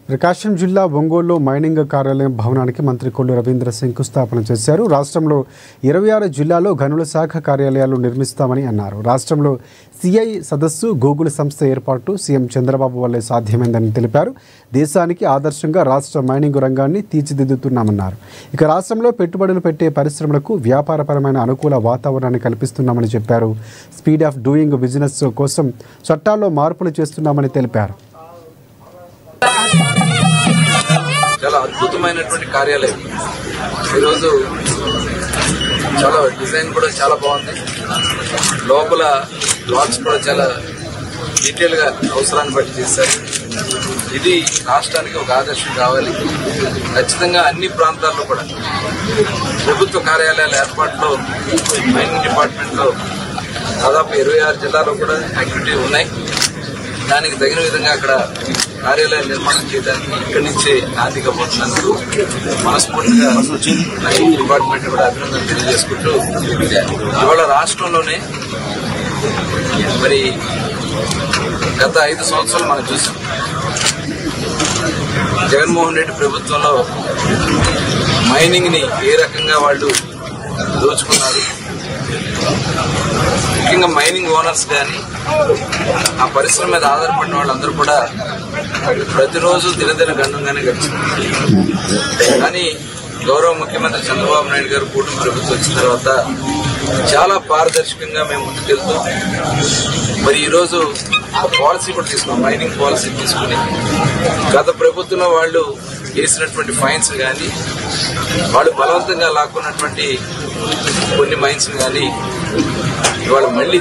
ప్రకాశం జిల్లా ఒంగోలులో మైనింగ్ కార్యాలయం భవనానికి మంత్రి కొల్లు రవీంద్ర శంకుస్థాపన చేశారు. రాష్ట్రంలో 26 జిల్లాల్లో గనుల శాఖ కార్యాలయాలు నిర్మిస్తామని అన్నారు. రాష్ట్రంలో సిఐ సదస్సు, గూగుల్ సంస్థ ఏర్పాటు సీఎం చంద్రబాబు వల్లే సాధ్యమైందని తెలిపారు. దేశానికి ఆదర్శంగా రాష్ట్ర మైనింగ్ రంగాన్ని తీర్చిదిద్దుతున్నామన్నారు. ఇక రాష్ట్రంలో పెట్టుబడులు పెట్టే పరిశ్రమలకు వ్యాపారపరమైన అనుకూల వాతావరణాన్ని కల్పిస్తున్నామని చెప్పారు. స్పీడ్ ఆఫ్ డూయింగ్ బిజినెస్ కోసం చట్టాల్లో మార్పులు చేస్తున్నామని తెలిపారు. చాలా అద్భుతమైనటువంటి కార్యాలయం. ఈరోజు చాలా డిజైన్ కూడా చాలా బాగుంది. లోపల బ్లాక్స్ కూడా చాలా డీటెయిల్గా అవసరాన్ని బట్టి చేశారు. ఇది రాష్ట్రానికి ఒక ఆదర్శం కావాలి. ఖచ్చితంగా అన్ని ప్రాంతాల్లో కూడా ప్రభుత్వ కార్యాలయాల ఏర్పాటులో మైనింగ్ డిపార్ట్మెంట్లో దాదాపు 26 జిల్లాలో కూడా యాక్టివిటీ ఉన్నాయి. దానికి తగిన విధంగా అక్కడ కార్యాలయాలు నిర్మాణం చేయడానికి ఇక్కడి నుంచే నాందిగా పోతున్నందుకు మనస్ఫూర్తిగా మైనింగ్ డిపార్ట్మెంట్ కూడా అభినందనలు తెలియజేసుకుంటూ, ఇవాళ రాష్ట్రంలోనే మరి గత 5 సంవత్సరాలు మనం చూసాం. జగన్మోహన్ రెడ్డి ప్రభుత్వంలో మైనింగ్ ని ఏ రకంగా వాళ్ళు దోచుకున్నారు. ముఖ్యంగా మైనింగ్ ఓనర్స్ కానీ ఆ పరిశ్రమ మీద ఆధారపడిన వాళ్ళందరూ కూడా ప్రతిరోజు దినదిన గండంగానే గడిచింది. కానీ గౌరవ ముఖ్యమంత్రి చంద్రబాబు నాయుడు గారు కూటమి ప్రభుత్వం వచ్చిన తర్వాత చాలా పారదర్శకంగా మేము ముందుకెళ్తాం. మరి ఈరోజు పాలసీ కూడా తీసుకున్నాం, మైనింగ్ పాలసీ తీసుకుని గత ప్రభుత్వంలో వాళ్ళు వేసినటువంటి ఫైన్స్ కానీ, వాళ్ళు బలవంతంగా లాక్కున్నటువంటి కొన్ని మైన్స్ కానీ ఇవాళ మళ్ళీ